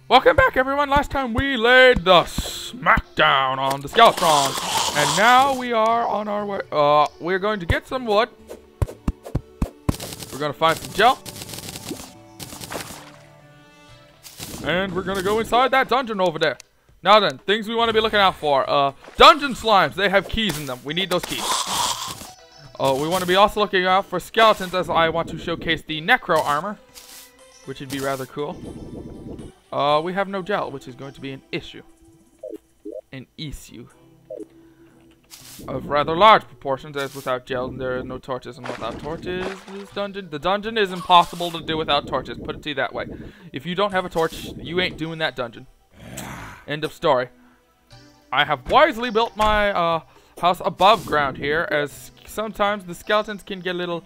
Welcome back, everyone. Last time we laid the smackdown on the Skeletron, and now we are on our way. We're going to get some wood. We're going to find some gel. And we're going to go inside that dungeon over there. Now then, things we want to be looking out for. Dungeon slimes. They have keys in them. We need those keys. We want to be also looking out for skeletons, as I want to showcase the necro armor, which would be rather cool. We have no gel, which is going to be an issue. An issue. Of rather large proportions, as without gel, there are no torches, and without torches, the dungeon is impossible to do without torches, put it to you that way. If you don't have a torch, you ain't doing that dungeon. End of story. I have wisely built my house above ground here, as sometimes the skeletons can get a little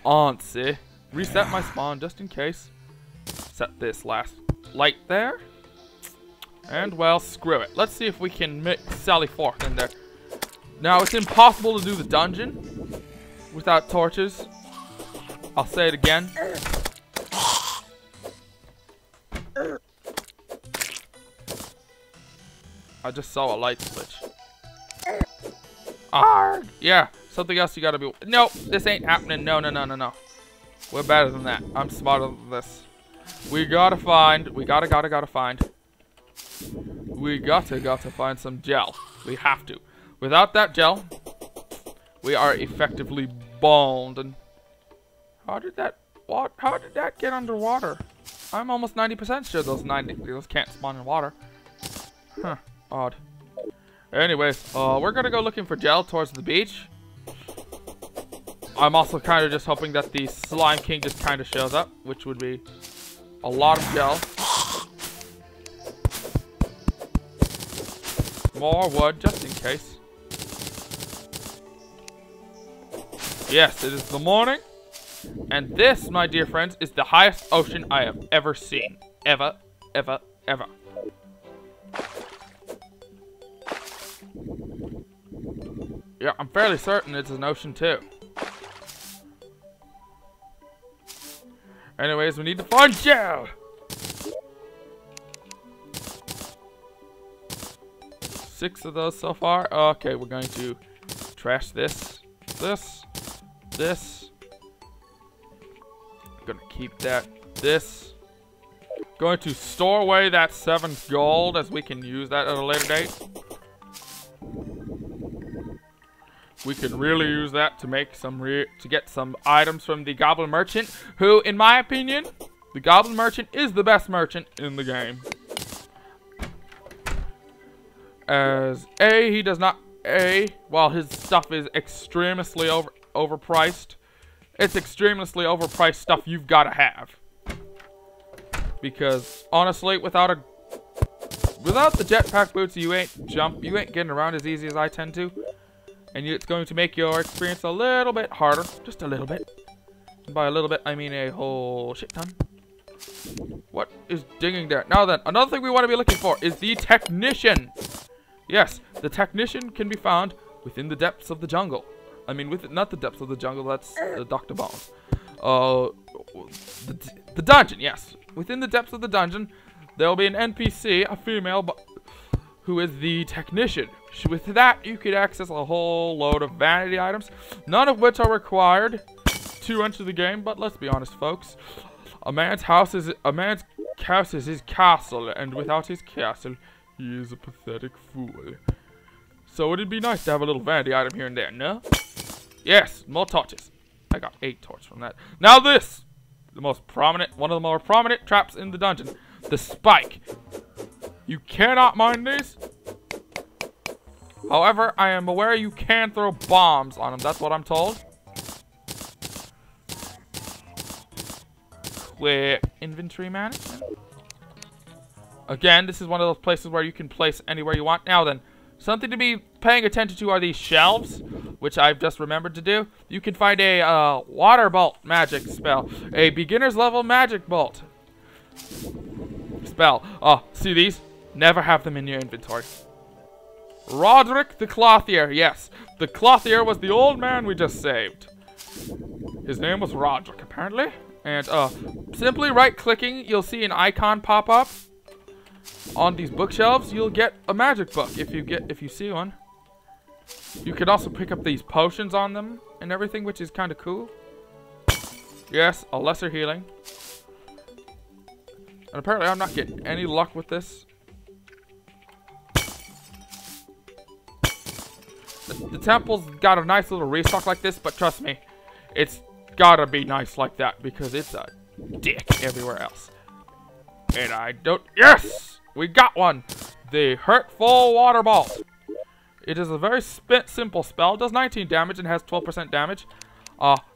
antsy. Reset my spawn just in case. Set this last light there. And, well, screw it. Let's see if we can mix Sally forth in there. Now, it's impossible to do the dungeon without torches. I'll say it again. I just saw a light switch. Arrgh! Yeah, something else you gotta be... Nope, this ain't happening. No, no, no, no, no. We're better than that. I'm smarter than this. We gotta find... We gotta find... We gotta find some gel. We have to. Without that gel, we are effectively boned. And how did that get underwater? I'm almost 90% sure those can't spawn in water. Huh. Odd. Anyways, we're gonna go looking for gel towards the beach. I'm also kind of just hoping that the Slime King just kind of shows up, which would be a lot of gel. More wood, just in case. Yes, it is the morning. And this, my dear friends, is the highest ocean I have ever seen. Ever, ever, ever. Yeah, I'm fairly certain it's an ocean too. Anyways, we need to find gel. 6 of those so far. Okay, we're going to trash this. This. Gonna keep that. This. Going to store away that 7 gold, as we can use that at a later date. We can really use that to make some to get some items from the Goblin Merchant, who, in my opinion, the Goblin Merchant is the best merchant in the game. As he does not while his stuff is extremely overpriced, it's extremely overpriced stuff you've got to have. Because honestly, without the jetpack boots, you ain't getting around as easy as I tend to. And it's going to make your experience a little bit harder. Just a little bit. And by a little bit, I mean a whole shit ton. What is digging there? Now then, another thing we want to be looking for is the Technician. Yes, the Technician can be found within the depths of the jungle. I mean, not the depths of the jungle, that's Dr. Bones. The dungeon, yes. Within the depths of the dungeon, there will be an NPC, a female, who is the Technician. With that, you could access a whole load of vanity items, none of which are required to enter the game. But let's be honest, folks, a man's house is his castle, and without his castle, he is a pathetic fool. So it'd be nice to have a little vanity item here and there, no? Yes, more torches. I got 8 torches from that. Now this, one of the more prominent traps in the dungeon, the spike. You cannot mine these. However, I am aware you can throw bombs on them. That's what I'm told. Quick inventory management. Again, this is one of those places where you can place anywhere you want. Now then, something to be paying attention to are these shelves, which I've just remembered to do. You can find a water bolt magic spell. A beginner's level magic bolt spell. See these? Never have them in your inventory. Roderick the Clothier. Yes, the Clothier was the old man we just saved. His name was Roderick, apparently. And simply right-clicking, you'll see an icon pop up on these bookshelves. You'll get a magic book if you see one. You can also pick up these potions on them and everything, which is kind of cool. Yes, a lesser healing. And apparently I'm not getting any luck with this. The temple's got a nice little restock like this, but trust me, it's gotta be nice like that because it's a dick everywhere else. And I don't... Yes! We got one! The Hurtful Water Bolt. It is a very simple spell. It does 19 damage and has 12% damage.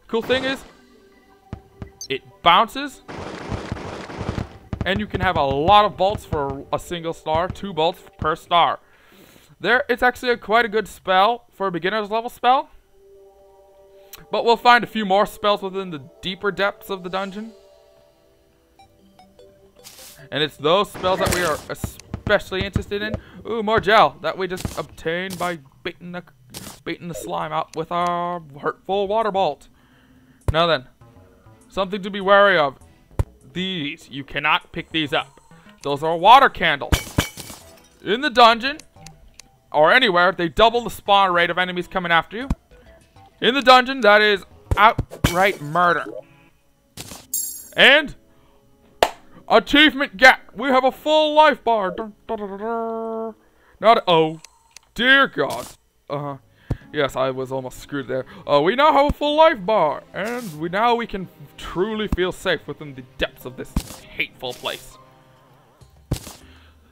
Cool thing is, it bounces. And you can have a lot of bolts for a single star. 2 bolts per star. It's actually quite a good spell for a beginner's level spell. But we'll find a few more spells within the deeper depths of the dungeon. And it's those spells that we are especially interested in. Ooh, more gel that we just obtained by baiting the slime out with our Hurtful Water Bolt. Now then, something to be wary of. These, you cannot pick these up. Those are water candles. In the dungeon, or anywhere, they double the spawn rate of enemies coming after you. In the dungeon, that is outright murder. And achievement get. We have a full life bar. Dun, dun, dun, dun, dun. Not oh, dear God. Yes, I was almost screwed there. We now have a full life bar, and we can truly feel safe within the depths of this hateful place.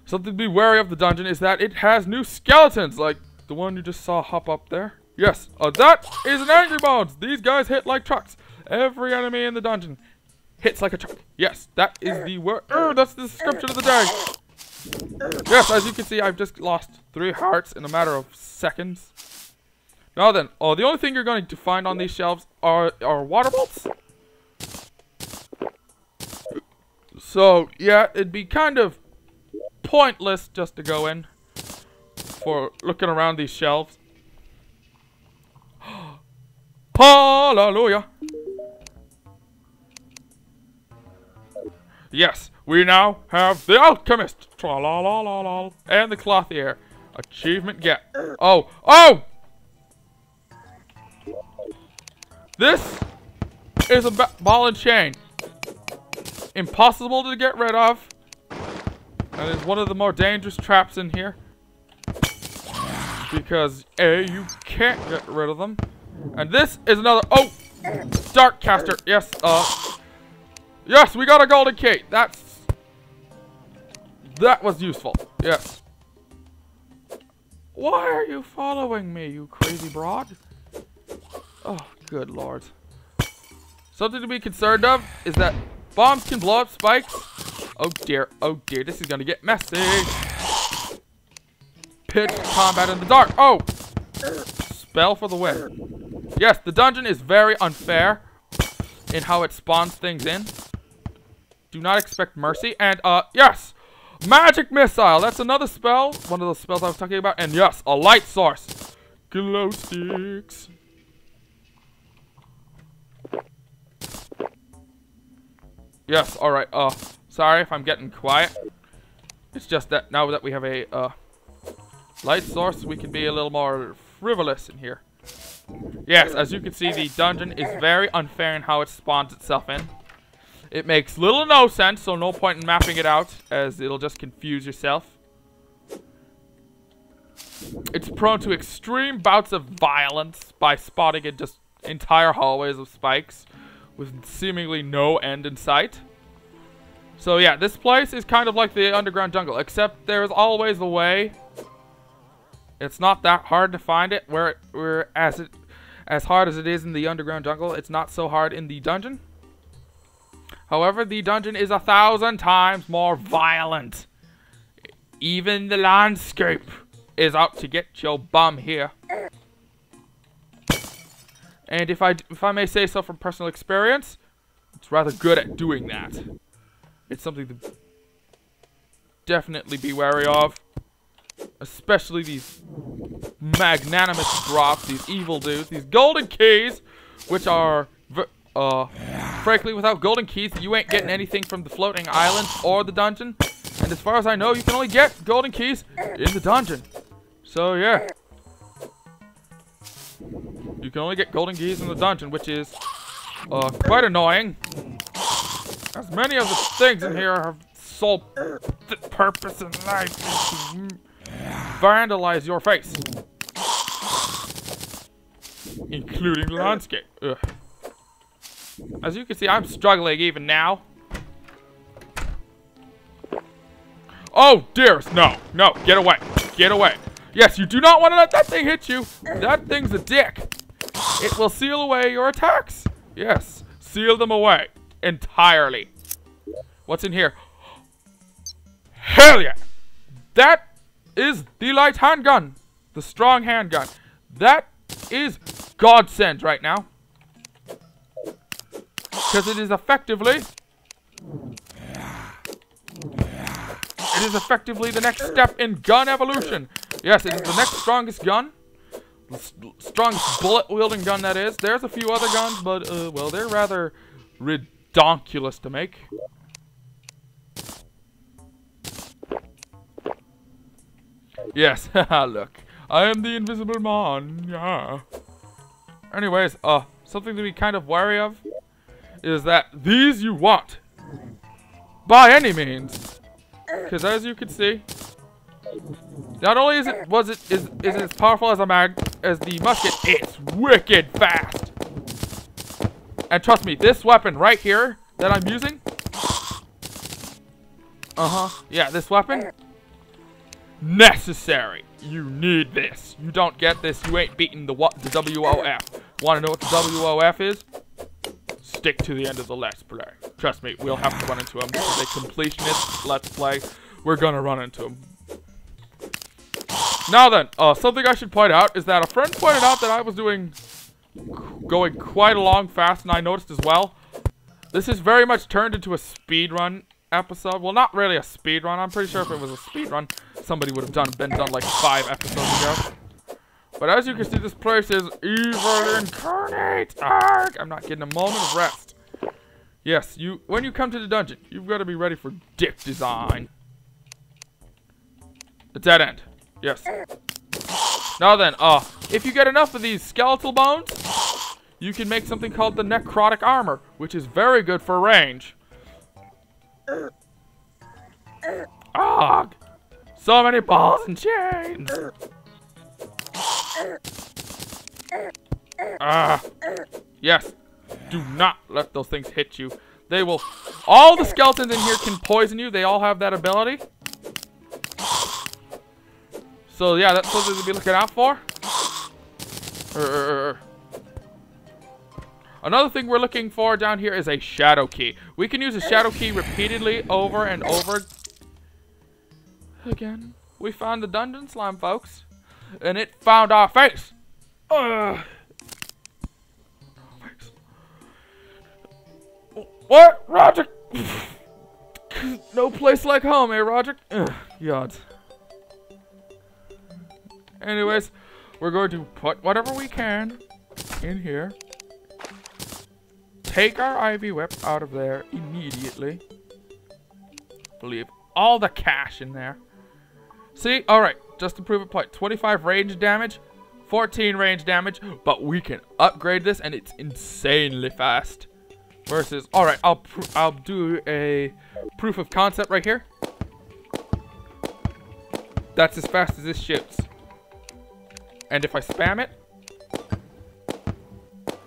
Something to be wary of the dungeon is that it has new skeletons, like the one you just saw hop up there. Yes, that is an Angry Bones. These guys hit like trucks. Every enemy in the dungeon hits like a truck. Yes, that is the word. That's the description of the day. Yes, as you can see, I've just lost 3 hearts in a matter of seconds. Now then, the only thing you're going to find on these shelves are water bolts. So, yeah, it'd be kind of pointless just to go in for looking around these shelves. Hallelujah. Yes, we now have the Alchemist. Tra-la-la-la-la. And the Clothier. Achievement get. Oh! This is a ball and chain. Impossible to get rid of. And it's one of the more dangerous traps in here. Because A, you can't get rid of them. And this is another, Dark Caster. Yes, yes, we got a golden key. That was useful. Yes. Why are you following me, you crazy broad? Oh, good lord. Something to be concerned of is that bombs can blow up spikes. Oh dear, this is gonna get messy. Pitch combat in the dark. Oh! Spell for the win. Yes, the dungeon is very unfair in how it spawns things in. Do not expect mercy. And, yes! Magic Missile! That's another spell. One of those spells I was talking about. And yes, a light source. Glow sticks. Yes, alright, sorry if I'm getting quiet. It's just that now that we have a, light source, we can be a little more frivolous in here. Yes, as you can see, the dungeon is very unfair in how it spawns itself in. It makes little or no sense, so no point in mapping it out, as it'll just confuse yourself. It's prone to extreme bouts of violence by spotting in just entire hallways of spikes, with seemingly no end in sight. So yeah, this place is kind of like the underground jungle, except there's always a way. It's not that hard to find it, as hard as it is in the underground jungle, it's not so hard in the dungeon. However, the dungeon is 1,000 times more violent. Even the landscape is out to get your bum here. And if I may say so from personal experience, it's rather good at doing that. It's something to definitely be wary of. Especially these magnanimous drops, these evil dudes, these golden keys, which are frankly, without golden keys, you ain't getting anything from the floating island or the dungeon. And as far as I know, you can only get golden keys in the dungeon. So, yeah. You can only get golden keys in the dungeon, which is quite annoying. As many of the things in here have sole purpose in life is to vandalize your face. Including the landscape. Ugh. As you can see, I'm struggling even now. Oh, dearest, no, no, get away, get away. Yes, you do not want to let that thing hit you. That thing's a dick. It will seal away your attacks. Yes, seal them away entirely. What's in here? Hell yeah! That is the light handgun. The strong handgun. That is godsend right now. Because it is effectively... It is effectively the next step in gun evolution. Yes, it is the next strongest gun. The strongest bullet-wielding gun, that is. There's a few other guns, but, well, they're rather redonkulous to make. Yes, haha, look. I am the invisible man, yeah. Anyways, something to be kind of wary of is that these you want. By any means. Because as you can see, not only is it as powerful as as the musket, it's wicked fast. And trust me, this weapon right here that I'm using, yeah, this weapon, necessary. You need this. You don't get this, you ain't beating the WOF. Want to know what the WOF is? Stick to the end of the Let's Play. Trust me, we'll have to run into him. This is a completionist Let's Play. We're gonna run into him. Now then, something I should point out is that a friend pointed out that I was going quite along fast, and I noticed as well. This is very much turned into a speedrun episode. Well, not really a speedrun. I'm pretty sure if it was a speedrun, somebody would have been done like 5 episodes ago. But as you can see, this place is evil incarnate. Arg! I'm not getting a moment of rest. Yes, when you come to the dungeon, you've got to be ready for dick design. A dead end. Yes. Now then, if you get enough of these skeletal bones, you can make something called the necrotic armor, which is very good for range. Ugh! So many balls and chains! Yes. Do not let those things hit you. They will... All the skeletons in here can poison you. They all have that ability. So yeah, that's something to be looking out for. Another thing we're looking for down here is a shadow key. We can use a shadow key repeatedly over and over again. We found the dungeon slime, folks. And it found our face. What? Roger? No place like home, eh, Roger? Yods. Anyways, we're going to put whatever we can in here. Take our ivy whip out of there immediately. Leave all the cash in there. See? Alright, just to prove a point. 25 range damage, 14 range damage, but we can upgrade this and it's insanely fast. Versus, alright, I'll do a proof of concept right here. That's as fast as this shoots. And if I spam it,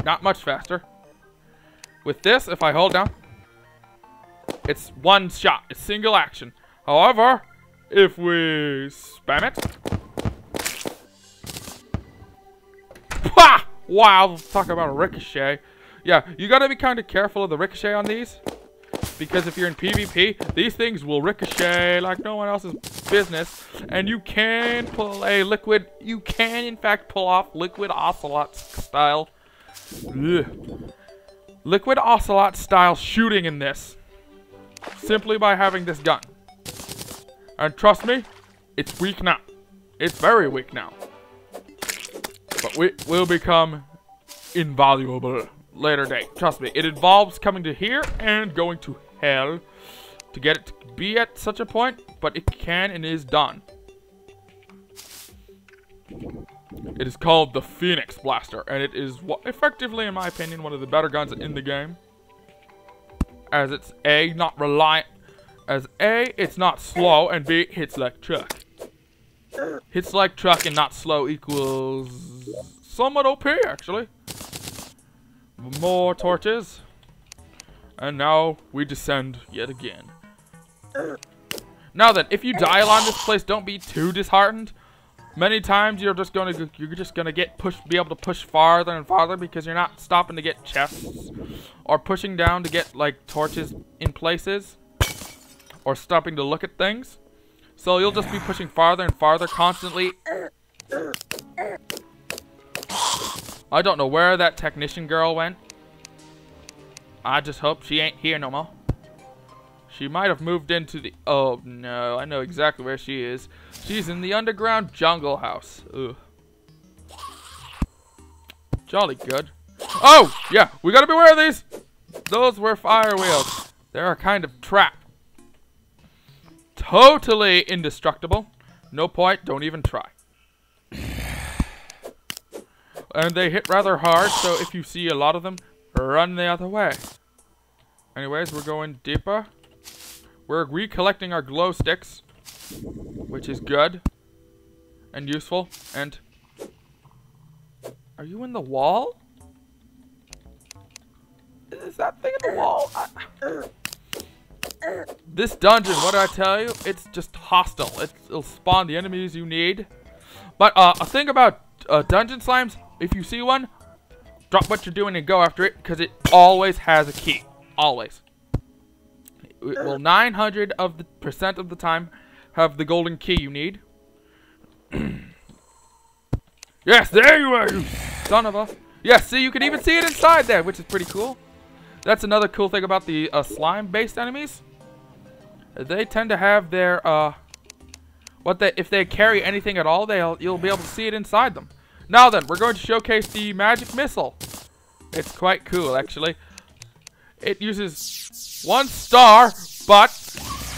not much faster. With this, if I hold down, it's one shot. It's single action. However, if we spam it, ha! Wow, talk about a ricochet. Yeah, you gotta be kind of careful of the ricochet on these. Because if you're in PvP, these things will ricochet like no one else's business. And you can pull a liquid, you can in fact pull off liquid ocelot style. Ugh. Liquid ocelot style shooting in this. Simply by having this gun. And trust me, it's weak now. It's very weak now. But we will become invaluable later date. Trust me, it involves coming to here and going to hell to get it to be at such a point, but it can and is done. It is called the Phoenix Blaster, and it is effectively, in my opinion, one of the better guns in the game. As it's A, not reliant. As A, it's not slow, and B, hits like truck. Hits like truck and not slow equals somewhat OP, actually. More torches. And now we descend yet again. Now then, if you die along this place, don't be too disheartened. Many times you're just gonna get pushed, be able to push farther and farther because you're not stopping to get chests or pushing down to get like torches in places or stopping to look at things. So you'll just be pushing farther and farther constantly. I don't know where that technician girl went. I just hope she ain't here no more. She might have moved into the... Oh, no. I know exactly where she is. She's in the underground jungle house. Ugh. Jolly good. Oh! Yeah, we gotta beware of these! Those were fire wheels. They're a kind of trap. Totally indestructible. No point. Don't even try. And they hit rather hard, so if you see a lot of them, run the other way. Anyways, we're going deeper. We're recollecting our glow sticks, which is good and useful. And are you in the wall? Is that thing in the wall? This dungeon, what did I tell you? It's just hostile. It'll spawn the enemies you need. But a thing about dungeon slimes, if you see one, drop what you're doing and go after it, because it always has a key. Always. It will 900% of the time have the golden key you need. Yes, there you are, you son of a... Yes, see, you can even see it inside there, which is pretty cool. That's another cool thing about the slime-based enemies. They tend to have their, if they carry anything at all, you'll be able to see it inside them. Now then, we're going to showcase the magic missile. It's quite cool, actually. It uses 1 star, but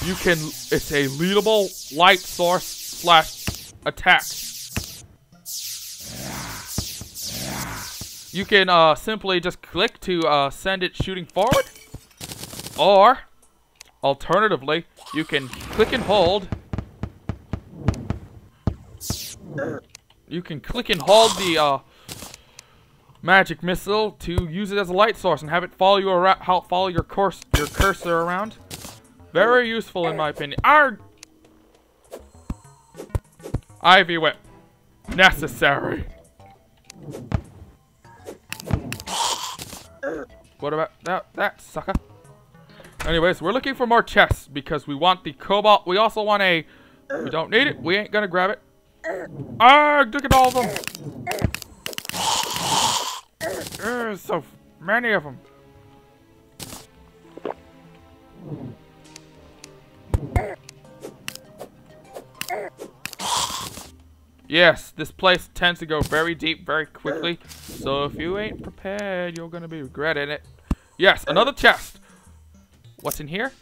it's a leadable light source / attack. You can simply just click to send it shooting forward, or alternatively, you can click and hold. You can click and hold the magic missile to use it as a light source and have it follow you around, follow your cursor around. Very useful in my opinion. Arrgh! Ivy whip. Necessary. What about that sucker? Anyways, we're looking for more chests because we want the cobalt. We also want a... We don't need it. We ain't gonna grab it. Arrgh! Look at all of them. There's so many of them. Yes, this place tends to go very deep very quickly. So if you ain't prepared, you're gonna be regretting it. Yes, another chest. What's in here?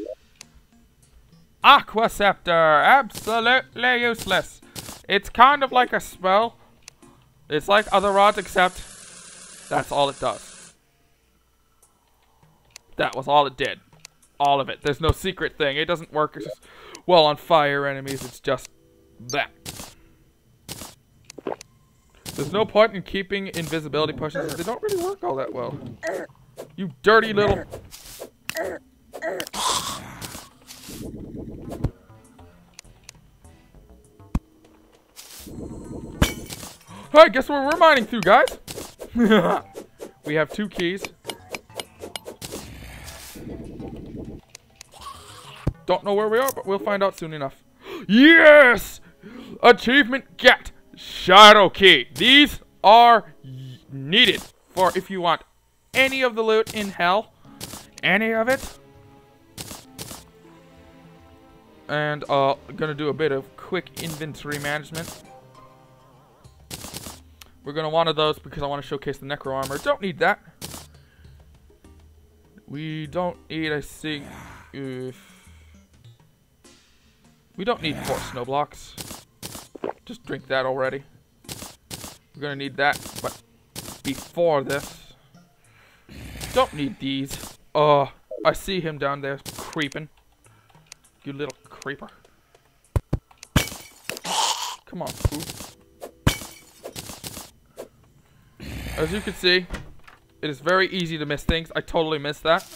Aqua Scepter. Absolutely useless. It's kind of like a spell. It's like other rods, except that's all it does. That was all it did. All of it. There's no secret thing. It doesn't work well on fire enemies. It's just that. There's no point in keeping invisibility potions. They don't really work all that well. You dirty little... Alright, guess where we're mining through, guys? We have 2 keys. Don't know where we are, but we'll find out soon enough. Yes! Achievement get! Shadow key. These are needed for if you want any of the loot in hell. Any of it. And gonna do a bit of quick inventory management. We're gonna want those because I want to showcase the necro armor. Don't need that. We don't need, I think, we don't need 4 snow blocks. Just drink that already. We're gonna need that, but before this, don't need these. I see him down there creeping. You little creeper. Come on, food. As you can see, it is very easy to miss things. I totally missed that.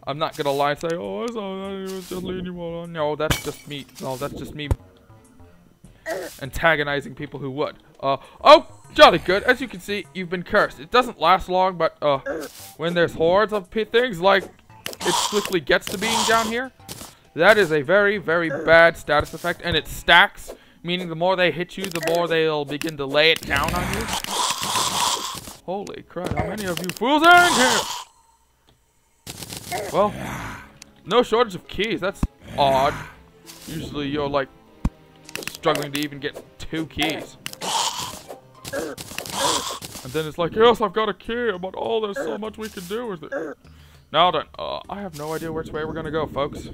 I'm not gonna lie and say, oh, I saw that, it was just leading you on. No, that's just me. No, that's just me antagonizing people who would. Oh, jolly good. As you can see, you've been cursed. It doesn't last long, but when there's hordes of things like it quickly gets to being down here, that is a very, very bad status effect, and it stacks, meaning the more they hit you, the more they'll begin to lay it down on you. Holy crap, how many of you fools are in here? Well, no shortage of keys. That's odd. Usually you're like struggling to even get 2 keys. And then it's like, yes, I've got a key, but oh, there's so much we can do with it. Now then, I have no idea which way we're gonna go, folks.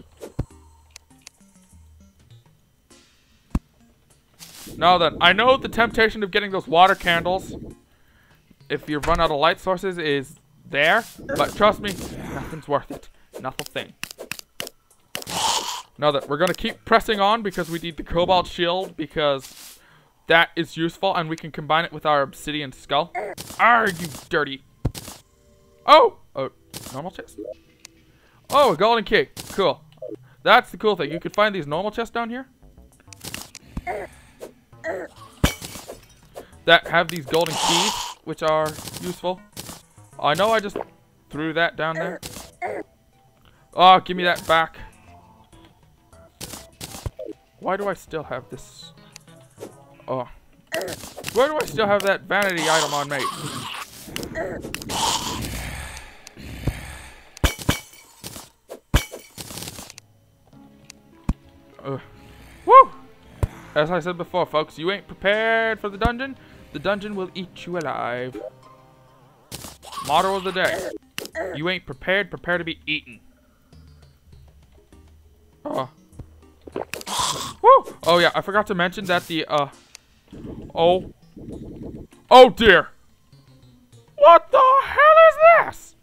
Now then, I know the temptation of getting those water candles, if you run out of light sources, is there, but trust me, nothing's worth it. Nothing. Now that we're gonna keep pressing on because we need the cobalt shield, because that is useful and we can combine it with our obsidian skull. Arr, you dirty. Oh, normal chest. Oh, a golden key. Cool. That's the cool thing. You can find these normal chests down here that have these golden keys, which are useful. I know I just threw that down there. Oh, give me that back. Why do I still have this? Oh. Why do I still have that vanity item on me? Woo! As I said before, folks, you ain't prepared for the dungeon will eat you alive. Motto of the day. You ain't prepared, prepare to be eaten. Oh. Woo! Oh yeah, I forgot to mention that the, oh dear! What the hell is this?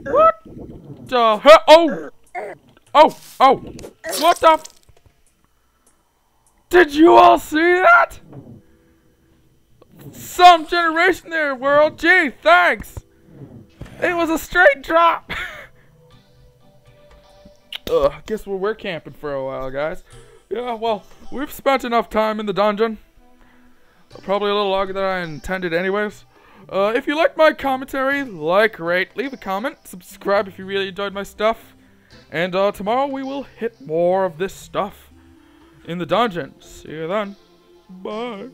What the hell? Oh! What the f— Did you all see that? Some generation there, world. Gee, thanks. It was a straight drop. Guess we're camping for a while, guys. Yeah, well, we've spent enough time in the dungeon. Probably a little longer than I intended anyways. If you like my commentary, like, rate, leave a comment, subscribe if you really enjoyed my stuff. And tomorrow we will hit more of this stuff in the dungeon. See you then. Bye.